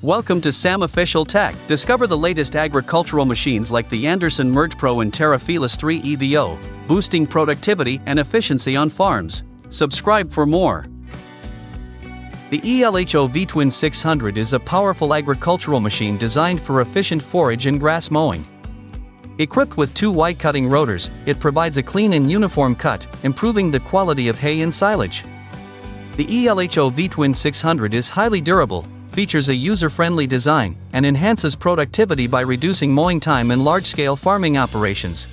Welcome to Sam Official Tech. Discover the latest agricultural machines like the Anderson Merge Pro and Terrafelis 3 EVO, boosting productivity and efficiency on farms. Subscribe for more. The ELHO V-Twin 600 is a powerful agricultural machine designed for efficient forage and grass mowing. Equipped with two wide cutting rotors, it provides a clean and uniform cut, improving the quality of hay and silage. The ELHO V-Twin 600 is highly durable, features a user-friendly design, and enhances productivity by reducing mowing time in large-scale farming operations.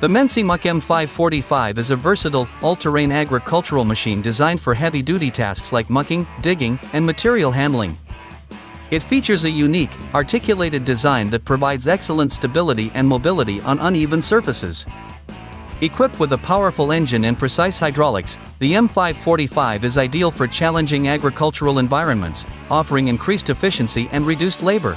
The Mensimuck M545 is a versatile, all-terrain agricultural machine designed for heavy-duty tasks like mucking, digging, and material handling. It features a unique, articulated design that provides excellent stability and mobility on uneven surfaces. Equipped with a powerful engine and precise hydraulics, the M545 is ideal for challenging agricultural environments, offering increased efficiency and reduced labor.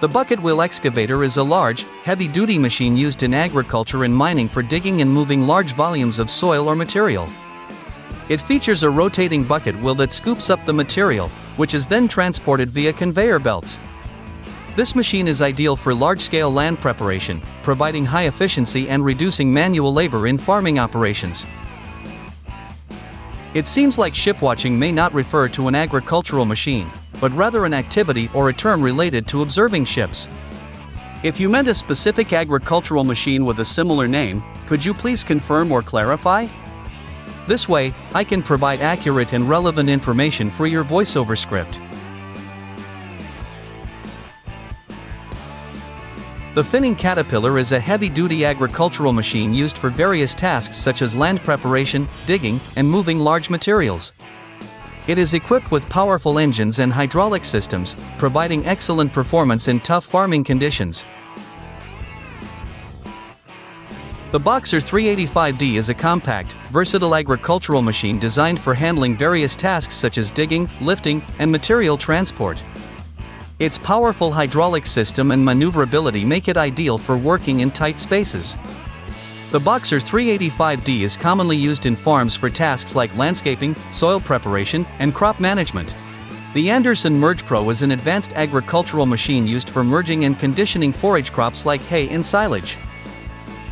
The bucket wheel excavator is a large, heavy-duty machine used in agriculture and mining for digging and moving large volumes of soil or material. It features a rotating bucket wheel that scoops up the material, which is then transported via conveyor belts. This machine is ideal for large-scale land preparation, providing high efficiency and reducing manual labor in farming operations. It seems like shipwatching may not refer to an agricultural machine, but rather an activity or a term related to observing ships. If you meant a specific agricultural machine with a similar name, could you please confirm or clarify? This way, I can provide accurate and relevant information for your voiceover script. The Finning Caterpillar is a heavy-duty agricultural machine used for various tasks such as land preparation, digging, and moving large materials. It is equipped with powerful engines and hydraulic systems, providing excellent performance in tough farming conditions. The Boxer 385D is a compact, versatile agricultural machine designed for handling various tasks such as digging, lifting, and material transport. Its powerful hydraulic system and maneuverability make it ideal for working in tight spaces. The Boxer 385D is commonly used in farms for tasks like landscaping, soil preparation, and crop management. The Anderson Merge Pro is an advanced agricultural machine used for merging and conditioning forage crops like hay and silage.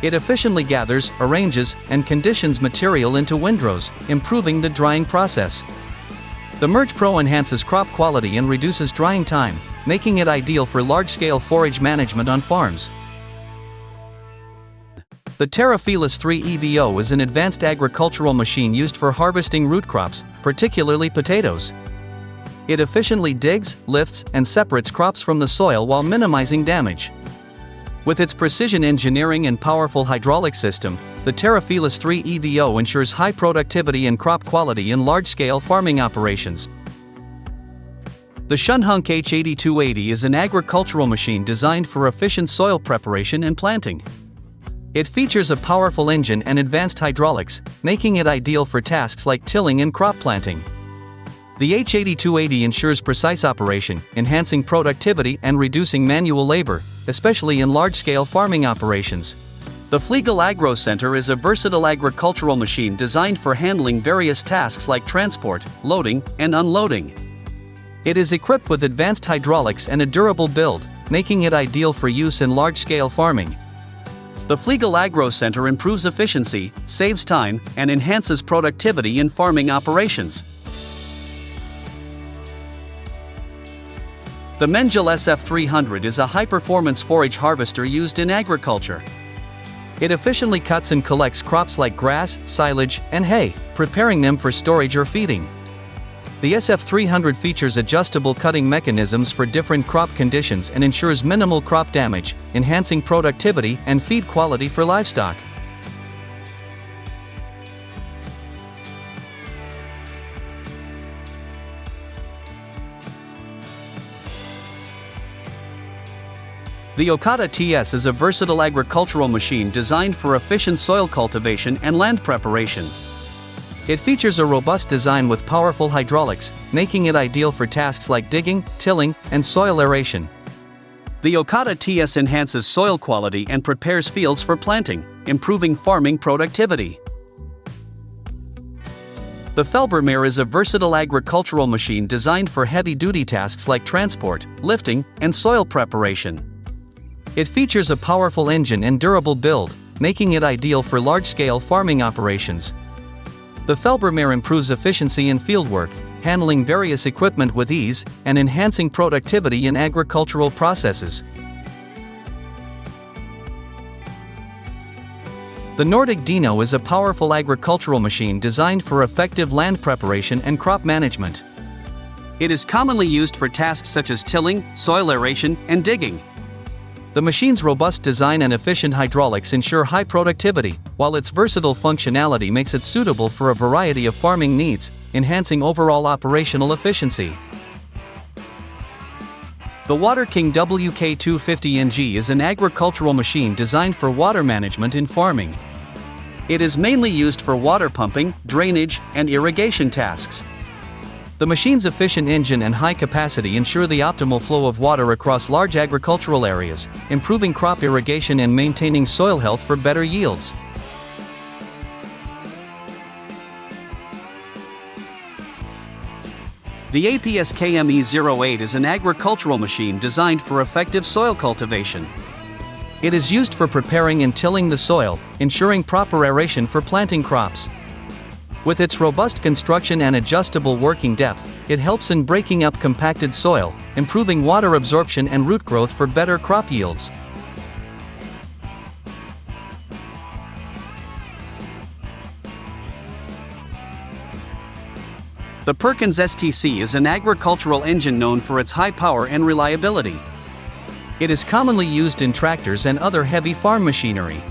It efficiently gathers, arranges, and conditions material into windrows, improving the drying process. The Merge Pro enhances crop quality and reduces drying time, making it ideal for large-scale forage management on farms. The Terrafelis 3 EVO is an advanced agricultural machine used for harvesting root crops, particularly potatoes. It efficiently digs, lifts, and separates crops from the soil while minimizing damage. With its precision engineering and powerful hydraulic system, the Terrafelis 3 EVO ensures high productivity and crop quality in large-scale farming operations. The Shunhunk H8280 is an agricultural machine designed for efficient soil preparation and planting. It features a powerful engine and advanced hydraulics, making it ideal for tasks like tilling and crop planting. The H8280 ensures precise operation, enhancing productivity and reducing manual labor, especially in large-scale farming operations. The Flegel Agro Center is a versatile agricultural machine designed for handling various tasks like transport, loading, and unloading. It is equipped with advanced hydraulics and a durable build, making it ideal for use in large-scale farming. The Flegel Agro Center improves efficiency, saves time, and enhances productivity in farming operations. The Mengel SF300 is a high-performance forage harvester used in agriculture. It efficiently cuts and collects crops like grass, silage, and hay, preparing them for storage or feeding. The SF300 features adjustable cutting mechanisms for different crop conditions and ensures minimal crop damage, enhancing productivity and feed quality for livestock. The Okada TS is a versatile agricultural machine designed for efficient soil cultivation and land preparation. It features a robust design with powerful hydraulics, making it ideal for tasks like digging, tilling, and soil aeration. The Okada TS enhances soil quality and prepares fields for planting, improving farming productivity. The Felbermare is a versatile agricultural machine designed for heavy-duty tasks like transport, lifting, and soil preparation. It features a powerful engine and durable build, making it ideal for large-scale farming operations. The Felbermare improves efficiency in fieldwork, handling various equipment with ease, and enhancing productivity in agricultural processes. The Nordic Dino is a powerful agricultural machine designed for effective land preparation and crop management. It is commonly used for tasks such as tilling, soil aeration, and digging. The machine's robust design and efficient hydraulics ensure high productivity, while its versatile functionality makes it suitable for a variety of farming needs, enhancing overall operational efficiency. The Water King WK250NG is an agricultural machine designed for water management in farming. It is mainly used for water pumping, drainage, and irrigation tasks. The machine's efficient engine and high capacity ensure the optimal flow of water across large agricultural areas, improving crop irrigation and maintaining soil health for better yields. The APS KME08 is an agricultural machine designed for effective soil cultivation. It is used for preparing and tilling the soil, ensuring proper aeration for planting crops. With its robust construction and adjustable working depth, it helps in breaking up compacted soil, improving water absorption and root growth for better crop yields. The Perkins STC is an agricultural engine known for its high power and reliability. It is commonly used in tractors and other heavy farm machinery.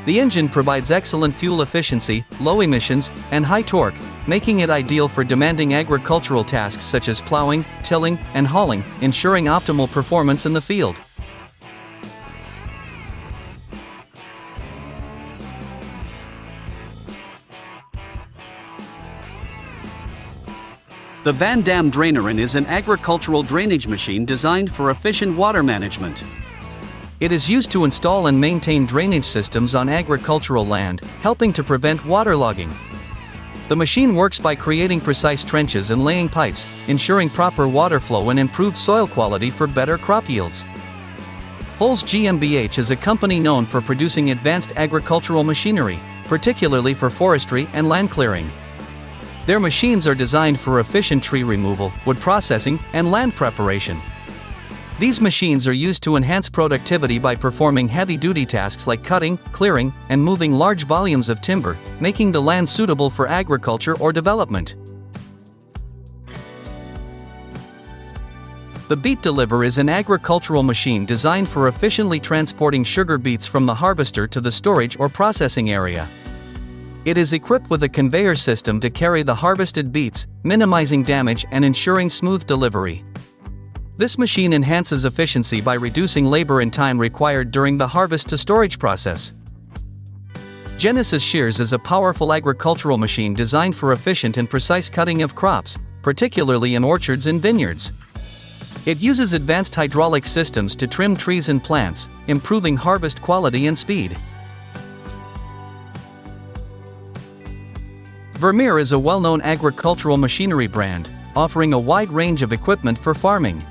The engine provides excellent fuel efficiency, low emissions, and high torque, making it ideal for demanding agricultural tasks such as plowing, tilling, and hauling, ensuring optimal performance in the field. The Van Dam Drainerin is an agricultural drainage machine designed for efficient water management. It is used to install and maintain drainage systems on agricultural land, helping to prevent waterlogging. The machine works by creating precise trenches and laying pipes, ensuring proper water flow and improved soil quality for better crop yields. Holz GmbH is a company known for producing advanced agricultural machinery, particularly for forestry and land clearing. Their machines are designed for efficient tree removal, wood processing, and land preparation. These machines are used to enhance productivity by performing heavy-duty tasks like cutting, clearing, and moving large volumes of timber, making the land suitable for agriculture or development. The Beet Deliver is an agricultural machine designed for efficiently transporting sugar beets from the harvester to the storage or processing area. It is equipped with a conveyor system to carry the harvested beets, minimizing damage and ensuring smooth delivery. This machine enhances efficiency by reducing labor and time required during the harvest to storage process. Genesis Shears is a powerful agricultural machine designed for efficient and precise cutting of crops, particularly in orchards and vineyards. It uses advanced hydraulic systems to trim trees and plants, improving harvest quality and speed. Vermeer is a well-known agricultural machinery brand, offering a wide range of equipment for farming.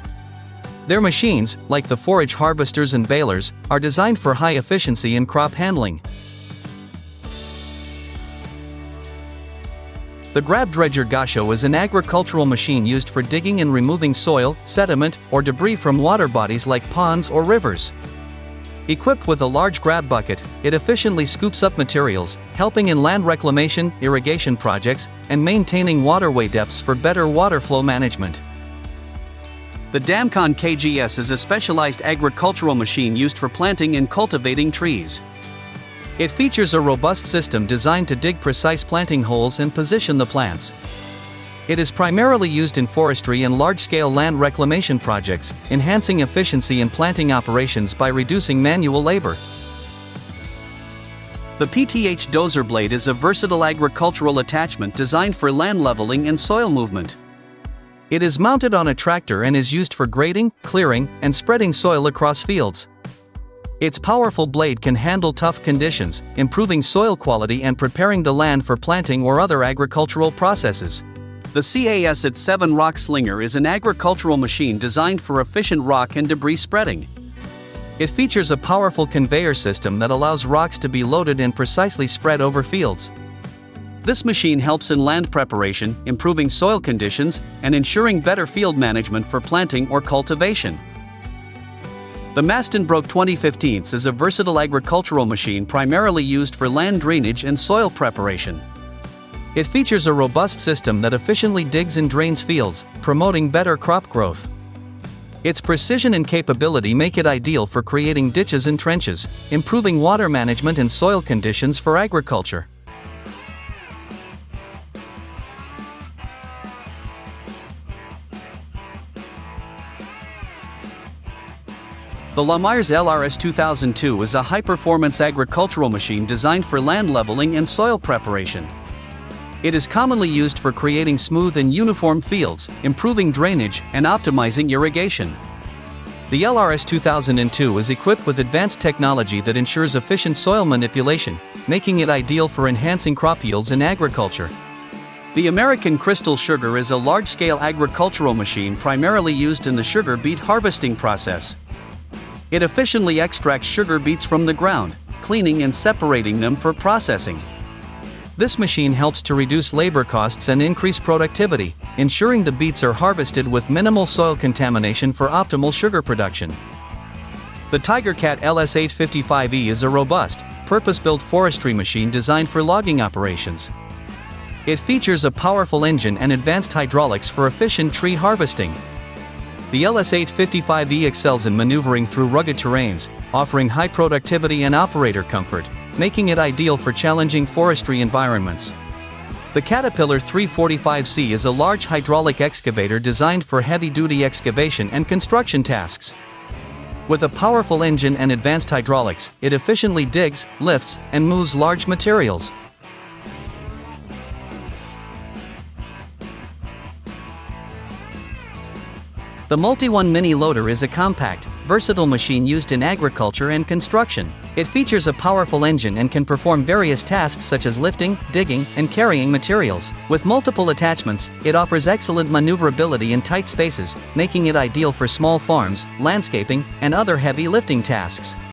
Their machines, like the forage harvesters and balers, are designed for high efficiency in crop handling. The Grab Dredger Gasho is an agricultural machine used for digging and removing soil, sediment, or debris from water bodies like ponds or rivers. Equipped with a large grab bucket, it efficiently scoops up materials, helping in land reclamation, irrigation projects, and maintaining waterway depths for better water flow management. The Damcon KGS is a specialized agricultural machine used for planting and cultivating trees. It features a robust system designed to dig precise planting holes and position the plants. It is primarily used in forestry and large-scale land reclamation projects, enhancing efficiency in planting operations by reducing manual labor. The PTH Dozer Blade is a versatile agricultural attachment designed for land leveling and soil movement. It is mounted on a tractor and is used for grading, clearing, and spreading soil across fields. Its powerful blade can handle tough conditions, improving soil quality and preparing the land for planting or other agricultural processes. The CAS-7 Rock Slinger is an agricultural machine designed for efficient rock and debris spreading. It features a powerful conveyor system that allows rocks to be loaded and precisely spread over fields. This machine helps in land preparation, improving soil conditions, and ensuring better field management for planting or cultivation. The Mastenbroek 2015 is a versatile agricultural machine primarily used for land drainage and soil preparation. It features a robust system that efficiently digs and drains fields, promoting better crop growth. Its precision and capability make it ideal for creating ditches and trenches, improving water management and soil conditions for agriculture. The Lamars LRS 2002 is a high-performance agricultural machine designed for land leveling and soil preparation. It is commonly used for creating smooth and uniform fields, improving drainage, and optimizing irrigation. The LRS 2002 is equipped with advanced technology that ensures efficient soil manipulation, making it ideal for enhancing crop yields in agriculture. The American Crystal Sugar is a large-scale agricultural machine primarily used in the sugar beet harvesting process. It efficiently extracts sugar beets from the ground, cleaning and separating them for processing. This machine helps to reduce labor costs and increase productivity, ensuring the beets are harvested with minimal soil contamination for optimal sugar production. The TigerCat LS855E is a robust, purpose-built forestry machine designed for logging operations. It features a powerful engine and advanced hydraulics for efficient tree harvesting. The LS855E excels in maneuvering through rugged terrains, offering high productivity and operator comfort, making it ideal for challenging forestry environments. The Caterpillar 345C is a large hydraulic excavator designed for heavy-duty excavation and construction tasks. With a powerful engine and advanced hydraulics, it efficiently digs, lifts, and moves large materials. The Multi-One Mini Loader is a compact, versatile machine used in agriculture and construction. It features a powerful engine and can perform various tasks such as lifting, digging, and carrying materials. With multiple attachments, it offers excellent maneuverability in tight spaces, making it ideal for small farms, landscaping, and other heavy lifting tasks.